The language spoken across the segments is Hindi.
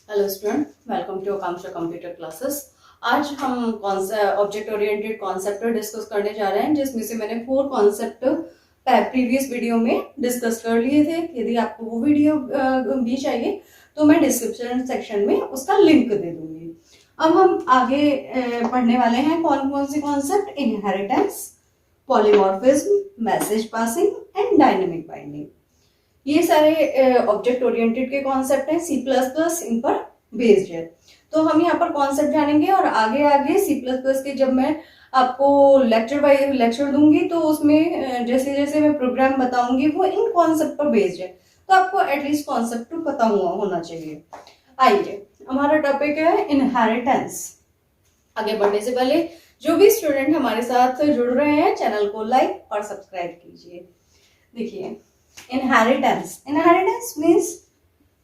Hello student, welcome to Akanksha computer classes. आज हम ऑब्जेक्ट ओरिएंटेड कॉन्सेप्ट डिस्कस करने जा रहे हैं, जिसमें से मैंने 4 कॉन्सेप्ट प्रीवियस वीडियो में डिस्कस कर लिए थे। यदि आपको वो वीडियो भी चाहिए तो मैं डिस्क्रिप्शन सेक्शन में उसका लिंक दे दूंगी। अब हम आगे पढ़ने वाले हैं कौन कौन से concept: inheritance, polymorphism, message passing and dynamic binding. ये सारे ऑब्जेक्ट ओरिएंटेड के कॉन्सेप्ट हैं, C++ इन पर बेस्ड है। तो हम यहाँ पर कॉन्सेप्ट जानेंगे और आगे आगे C++ के जब मैं आपको लेक्चर वाइज लेक्चर दूंगी तो उसमें जैसे जैसे मैं प्रोग्राम बताऊंगी वो इन कॉन्सेप्ट पर बेस्ड है, तो आपको एटलीस्ट कॉन्सेप्ट तो पता हुआ होना चाहिए। आइए, हमारा टॉपिक है इनहेरिटेंस। आगे बढ़ने से पहले जो भी स्टूडेंट हमारे साथ जुड़ रहे हैं, चैनल को लाइक और सब्सक्राइब कीजिए। देखिए, इनहेरिटेंस मीन्स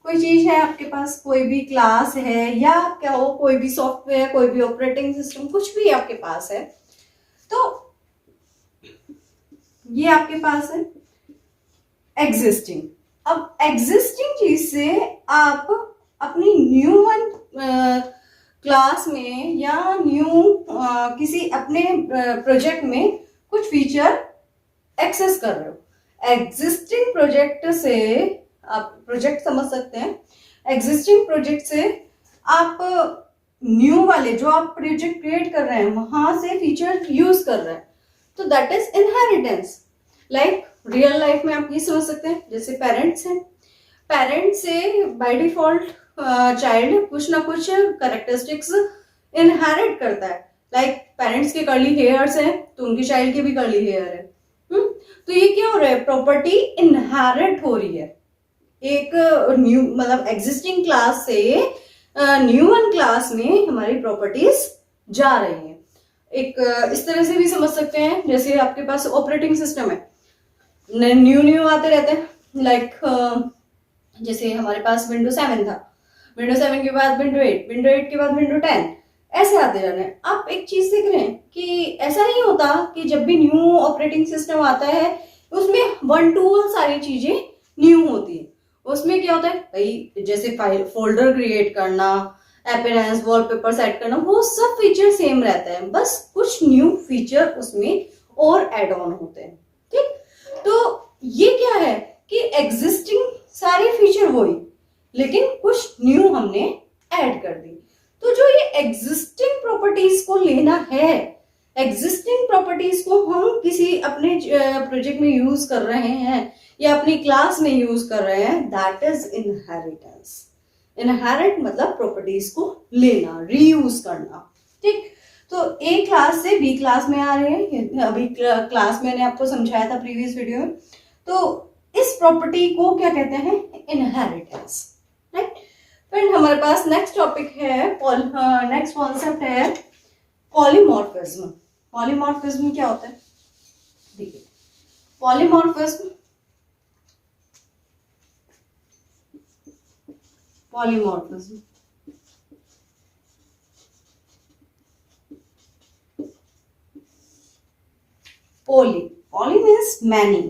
कोई चीज है आपके पास, कोई भी क्लास है या क्या हो, कोई भी सॉफ्टवेयर, कोई भी ऑपरेटिंग सिस्टम, कुछ भी आपके पास है, तो ये आपके पास है एग्जिस्टिंग। अब एग्जिस्टिंग चीज से आप अपनी न्यू वन क्लास में या न्यू किसी अपने प्रोजेक्ट में कुछ फीचर एक्सेस कर रहे हो। एग्जिस्टिंग प्रोजेक्ट से आप प्रोजेक्ट समझ सकते हैं, एग्जिस्टिंग प्रोजेक्ट से आप न्यू वाले जो आप प्रोजेक्ट क्रिएट कर रहे हैं वहां से फीचर यूज कर रहे हैं, तो that is inheritance. Like real life में आप ये समझ सकते हैं, जैसे पेरेंट्स हैं, पेरेंट्स से बाय डिफॉल्ट चाइल्ड कुछ ना कुछ कैरेक्टरिस्टिक्स इनहेरिट करता है। लाइक पेरेंट्स के कर्ली हेयर्स हैं तो उनके चाइल्ड के भी कर्ली हेयर है। तो ये क्या हो रहा है, प्रॉपर्टी इनहेरिट हो रही है। एक न्यू मतलब एग्जिस्टिंग क्लास से न्यू वन क्लास में हमारी प्रॉपर्टीज जा रही हैं। एक इस तरह से भी समझ सकते हैं, जैसे आपके पास ऑपरेटिंग सिस्टम है, न्यू न्यू आते रहते हैं। लाइक जैसे हमारे पास विंडो 7 था, विंडो 7 के बाद विंडो 8, विंडो 8 के बाद विंडो 10, ऐसे आते जा रहे हैं। आप एक चीज देख रहे हैं कि ऐसा नहीं होता कि जब भी न्यू ऑपरेटिंग सिस्टम आता है उसमें वन टू वन सारी चीजें न्यू होती है। उसमें क्या होता है भाई, जैसे फाइल फोल्डर क्रिएट करना, अपीयरेंस, वॉलपेपर सेट करना, वो सब फीचर सेम रहता है, बस कुछ न्यू फीचर उसमें और एड ऑन होते हैं। ठीक, तो ये क्या है कि एग्जिस्टिंग सारे फीचर वही, लेकिन कुछ न्यू हमने ऐड कर दी। तो जो ये एग्जिस्टिंग प्रॉपर्टीज को लेना है, एग्जिस्टिंग प्रॉपर्टीज को हम किसी अपने प्रोजेक्ट में यूज कर रहे हैं या अपनी क्लास में यूज कर रहे हैं, दैट इज इनहेरिटेंस। इनहेरिट मतलब प्रॉपर्टीज को लेना, रीयूज करना। ठीक, तो ए क्लास से बी क्लास में आ रहे हैं, अभी क्लास मैंने आपको समझाया था प्रीवियस वीडियो में। तो इस प्रॉपर्टी को क्या कहते हैं, इनहेरिटेंस। राइट, फिर हमारे पास नेक्स्ट टॉपिक है, नेक्स्ट कॉन्सेप्ट है पॉलीमॉर्फिज्म। पॉलीमॉर्फिज्म क्या होता है, देखिए, polymorphism polymorphism poly means many,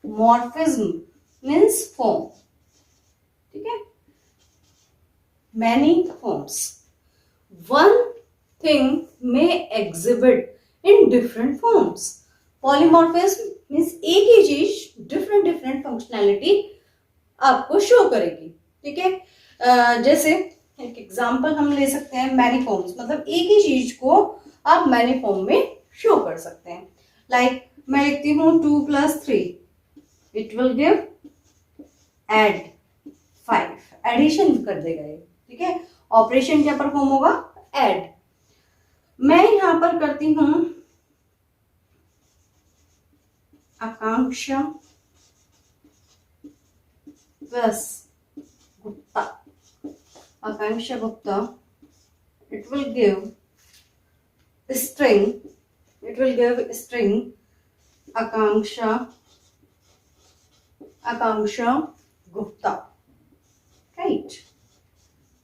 morphism means form। ठीक है, many forms, one thing may exhibit in different forms। polymorphism means एक ही चीज different functionality आपको शो करेगी। ठीक है, जैसे एक एग्जांपल हम ले सकते हैं, मैनी फॉर्म्स, मतलब एक ही चीज को आप मैनी फॉर्म में शो कर सकते हैं। लाइक मैं लिखती हूँ 2 + 3, it will give add 5, addition कर देगा ये। ठीक है, ऑपरेशन क्या परफॉर्म होगा, एड। मैं यहां पर करती हूं Akanksha plus Gupta, Akanksha Gupta, it will give string, Akanksha Gupta. Right,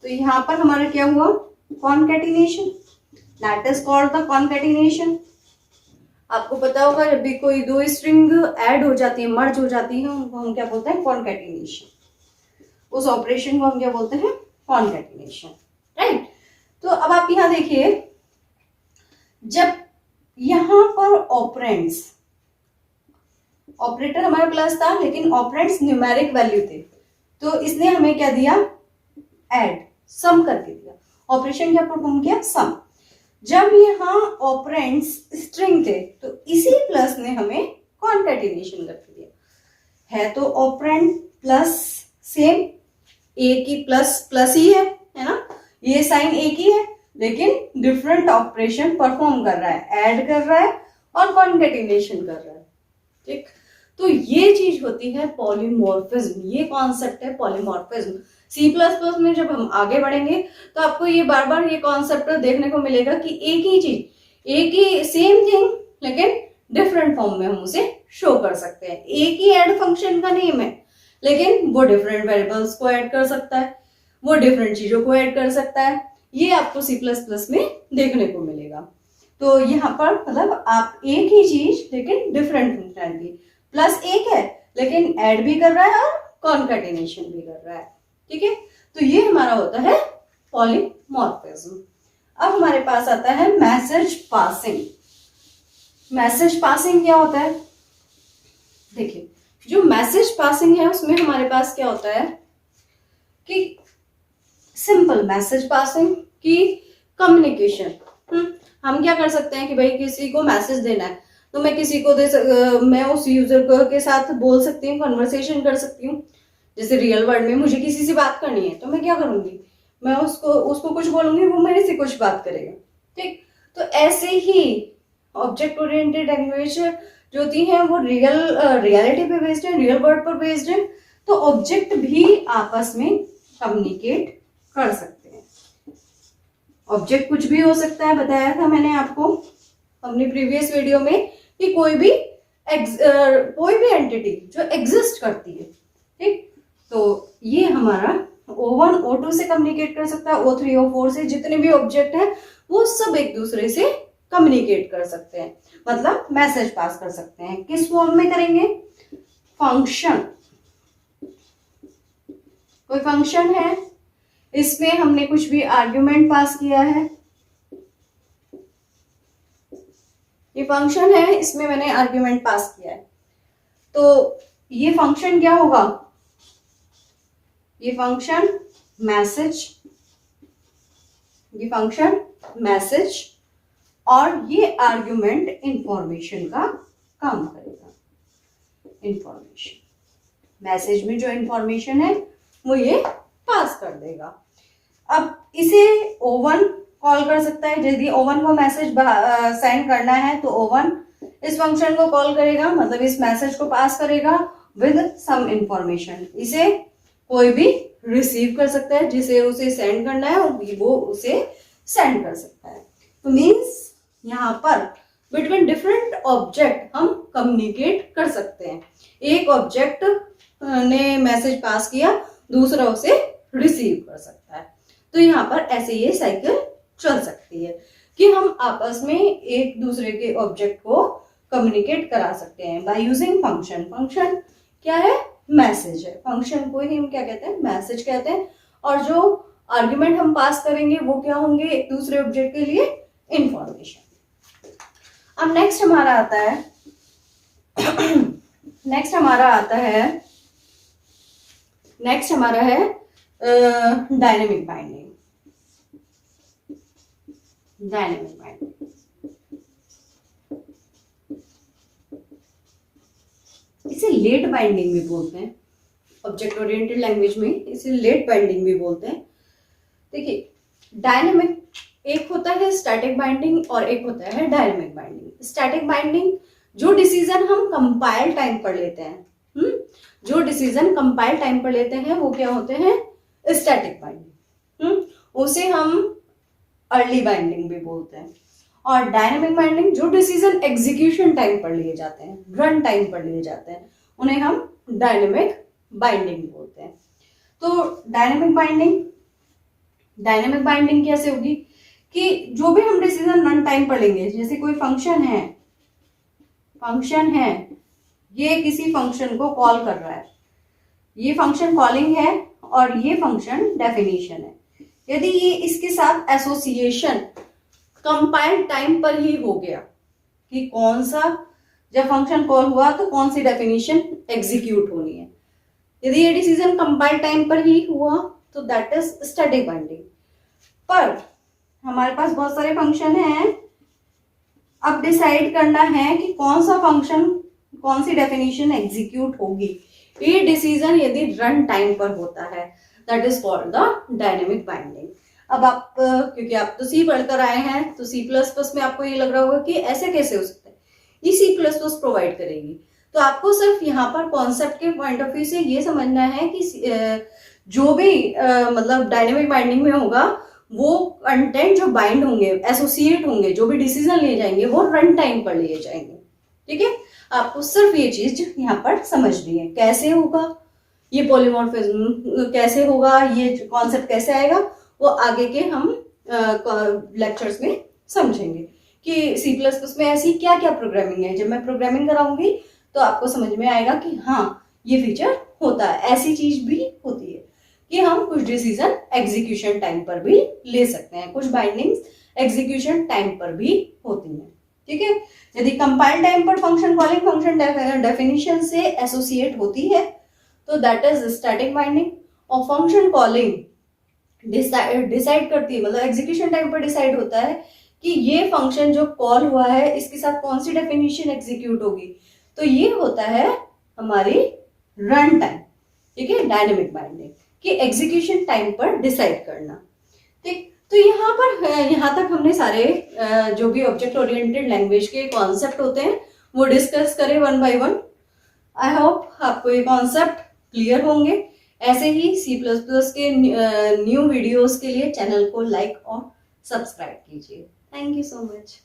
तो यहां पर हमारा क्या हुआ, concatenation, that is called the concatenation. आपको पता होगा जब भी कोई दो स्ट्रिंग ऐड हो जाती है, मर्ज हो जाती है, उनको हम क्या बोलते हैं, कॉन्कैटिनेशन। उस ऑपरेशन को हम क्या बोलते हैं, कॉन्कैटिनेशन, राइट। तो अब आप यहाँ देखिए, जब यहां पर ऑपरेंड्स, ऑपरेटर हमारा प्लस था लेकिन ऑपरेंड्स न्यूमेरिक वैल्यू थे, तो इसने हमें क्या दिया, ऐड, सम करके दिया। ऑपरेशन क्या परफॉर्म किया, सम। जब यहाँ ऑपरेंड्स स्ट्रिंग थे तो इसी प्लस ने हमें कॉन्कैटिनेशन करके दिया। है तो ऑपरेंड प्लस सेम, ए की प्लस प्लस ही है ना, ये साइन एक ही है लेकिन डिफरेंट ऑपरेशन परफॉर्म कर रहा है, ऐड कर रहा है और कॉन्कैटिनेशन कर रहा है, ठीक। तो ये चीज होती है पॉलीमॉर्फिज्म, ये कॉन्सेप्ट है पॉलीमॉर्फिज्म। C++ में जब हम आगे बढ़ेंगे तो आपको ये बार बार ये कॉन्सेप्ट देखने को मिलेगा कि एक ही चीज, एक ही सेम थिंग लेकिन डिफरेंट फॉर्म में हम उसे शो कर सकते हैं। एक ही ऐड फंक्शन का नेम है लेकिन वो डिफरेंट वेरिएबल्स को ऐड कर सकता है, वो डिफरेंट चीजों को ऐड कर सकता है। ये आपको C++ में देखने को मिलेगा। तो यहाँ पर मतलब आप एक ही चीज लेकिन डिफरेंट फंक्शनैलिटी, प्लस एक है लेकिन ऐड भी कर रहा है और कॉन्कैटिनेशन भी कर रहा है, ठीक है। तो ये हमारा होता है पॉलीमॉर्फिज्म। अब हमारे पास आता है मैसेज पासिंग। मैसेज पासिंग क्या होता है, देखिए जो मैसेज पासिंग है उसमें हमारे पास क्या होता है कि सिंपल मैसेज पासिंग की कम्युनिकेशन। हम क्या कर सकते हैं कि भाई किसी को मैसेज देना है तो मैं किसी को मैं उस यूजर के साथ बोल सकती हूँ, कन्वर्सेशन कर सकती हूँ। जैसे रियल वर्ल्ड में मुझे किसी से बात करनी है तो मैं क्या करूंगी, मैं उसको कुछ बोलूंगी, वो मेरे से कुछ बात करेगा, ठीक। तो ऐसे ही ऑब्जेक्ट ओरिएंटेड लैंग्वेज जो होती है वो रियलिटी पे बेस्ड है, रियल वर्ल्ड पर बेस्ड है। तो ऑब्जेक्ट भी आपस में कम्युनिकेट कर सकते हैं। ऑब्जेक्ट कुछ भी हो सकता है, बताया था मैंने आपको अपनी प्रीवियस वीडियो में कि कोई भी एंटिटी जो एग्जिस्ट करती है, ठीक। तो ये हमारा O1 O2 से कम्युनिकेट कर सकता है, O3 O4 से, जितने भी ऑब्जेक्ट हैं वो सब एक दूसरे से कम्युनिकेट कर सकते हैं, मतलब मैसेज पास कर सकते हैं। किस फॉर्म में करेंगे, फंक्शन। कोई फंक्शन है, इसमें हमने कुछ भी आर्ग्यूमेंट पास किया है, ये फंक्शन है, इसमें मैंने आर्ग्यूमेंट पास किया है, तो ये फंक्शन क्या होगा, ये फंक्शन मैसेज, ये फंक्शन मैसेज और ये आर्ग्यूमेंट इंफॉर्मेशन का काम करेगा। इंफॉर्मेशन, मैसेज में जो इंफॉर्मेशन है वो ये पास कर देगा। अब इसे O1 कॉल कर सकता है, यदि O1 को मैसेज सेंड करना है तो O1 इस फंक्शन को कॉल करेगा, मतलब इस मैसेज को पास करेगा विद सम इंफॉर्मेशन। इसे कोई भी रिसीव कर सकता है, जिसे उसे सेंड करना है वो उसे सेंड कर सकता है। तो मीन्स यहाँ पर बिटवीन डिफरेंट ऑब्जेक्ट हम कम्युनिकेट कर सकते हैं। एक ऑब्जेक्ट ने मैसेज पास किया, दूसरा उसे रिसीव कर सकता है। तो यहाँ पर ऐसे ये साइकिल चल सकती है कि हम आपस में एक दूसरे के ऑब्जेक्ट को कम्युनिकेट करा सकते हैं बाय यूजिंग फंक्शन। फंक्शन क्या है, मैसेज है। फंक्शन को ही हम क्या कहते हैं, मैसेज कहते हैं। और जो आर्ग्यूमेंट हम पास करेंगे वो क्या होंगे, एक दूसरे ऑब्जेक्ट के लिए इंफॉर्मेशन। अब नेक्स्ट हमारा आता है नेक्स्ट हमारा है डायनेमिक बाइंडिंग। डायनेमिक बाइंडिंग इसे लेट बाइंडिंग भी बोलते हैं, ऑब्जेक्ट ओरिएंटेड लैंग्वेज में इसे लेट बाइंडिंग भी बोलते हैं। देखिए डायनेमिक, एक होता है स्टैटिक बाइंडिंग और एक होता है डायनेमिक बाइंडिंग। स्टैटिक बाइंडिंग जो डिसीजन हम कंपाइल टाइम पर लेते हैं, जो डिसीजन कंपाइल टाइम पर लेते हैं वो क्या होते हैं, स्टैटिक बाइंडिंग। उसे हम अर्ली बाइंडिंग भी बोलते हैं। और डायनेमिक बाइंडिंग जो डिसीजन एग्जीक्यूशन टाइम पर लिए जाते हैं, रन टाइम पर लिए जाते हैं, उन्हें हम डायनेमिक बाइंडिंग बोलते हैं। तो डायनेमिक बाइंडिंग कैसे होगी कि जो भी हम डिसीजन रन टाइम पर लेंगे, जैसे कोई फंक्शन है, ये किसी फंक्शन को कॉल कर रहा है, ये फंक्शन कॉलिंग है और ये फंक्शन डेफिनेशन है। यदि ये इसके साथ एसोसिएशन कंपाइल टाइम पर ही हो गया कि कौन सा जब फंक्शन कॉल हुआ तो कौन सी डेफिनेशन एग्जीक्यूट होनी है, यदि ये डिसीजन कंपाइल टाइम पर ही हुआ तो दैट इज स्टैटिक बाइंडिंग। पर हमारे पास बहुत सारे फंक्शन हैं, अब डिसाइड करना है कि कौन सा फंक्शन कौन सी डेफिनेशन एग्जीक्यूट होगी। ये डिसीजन यदि रन टाइम पर होता है that is called the dynamic binding. अब आप क्योंकि आप तो सी पढ़कर आए हैं तो सी प्लस प्लस में आपको ये लग रहा होगा कि ऐसे कैसे हो सकता है, ये सी प्लस प्लस प्रोवाइड करेगी। तो आपको सिर्फ यहाँ पर कॉन्सेप्ट के पॉइंट ऑफ व्यू से ये समझना है कि जो भी मतलब डायनेमिक बाइंडिंग में होगा वो कंटेंट जो बाइंड होंगे, एसोसिएट होंगे, जो भी डिसीजन लिए जाएंगे वो रन टाइम पर लिए जाएंगे। ठीक है, आपको सिर्फ ये चीज यहाँ पर समझनी है, कैसे होगा ये पॉलीमॉर्फिज्म, कैसे होगा ये कॉन्सेप्ट, कैसे आएगा वो आगे के हम लेक्चर्स में समझेंगे कि सी प्लस प्लस में ऐसी क्या क्या प्रोग्रामिंग है। जब मैं प्रोग्रामिंग कराऊंगी तो आपको समझ में आएगा कि हाँ ये फीचर होता है, ऐसी चीज भी होती है कि हम कुछ डिसीजन एग्जीक्यूशन टाइम पर भी ले सकते हैं, कुछ बाइंडिंग्स एग्जीक्यूशन टाइम पर भी होती हैं। ठीक है, यदि कंपाइल टाइम पर फंक्शन कॉलिंग फंक्शन डेफिनेशन से एसोसिएट होती है तो दैट इज स्टैटिक बाइंडिंग, और फंक्शन कॉलिंग डिसाइड करती है, मतलब एग्जीक्यूशन टाइम पर डिसाइड होता है कि ये फंक्शन जो कॉल हुआ है इसके साथ कौन सी डेफिनेशन एग्जीक्यूट होगी, तो ये होता है हमारी रन टाइम। ठीक है, डायनेमिक बाइंडिंग कि एग्जीक्यूशन टाइम पर डिसाइड करना। ठीक, तो यहाँ तक हमने सारे जो भी ऑब्जेक्ट ओरिएंटेड लैंग्वेज के कॉन्सेप्ट होते हैं वो डिस्कस करें one by one. I hope आपको ये कॉन्सेप्ट क्लियर होंगे। ऐसे ही C++ के न्यू वीडियोस के लिए चैनल को लाइक और सब्सक्राइब कीजिए। Thank you so much.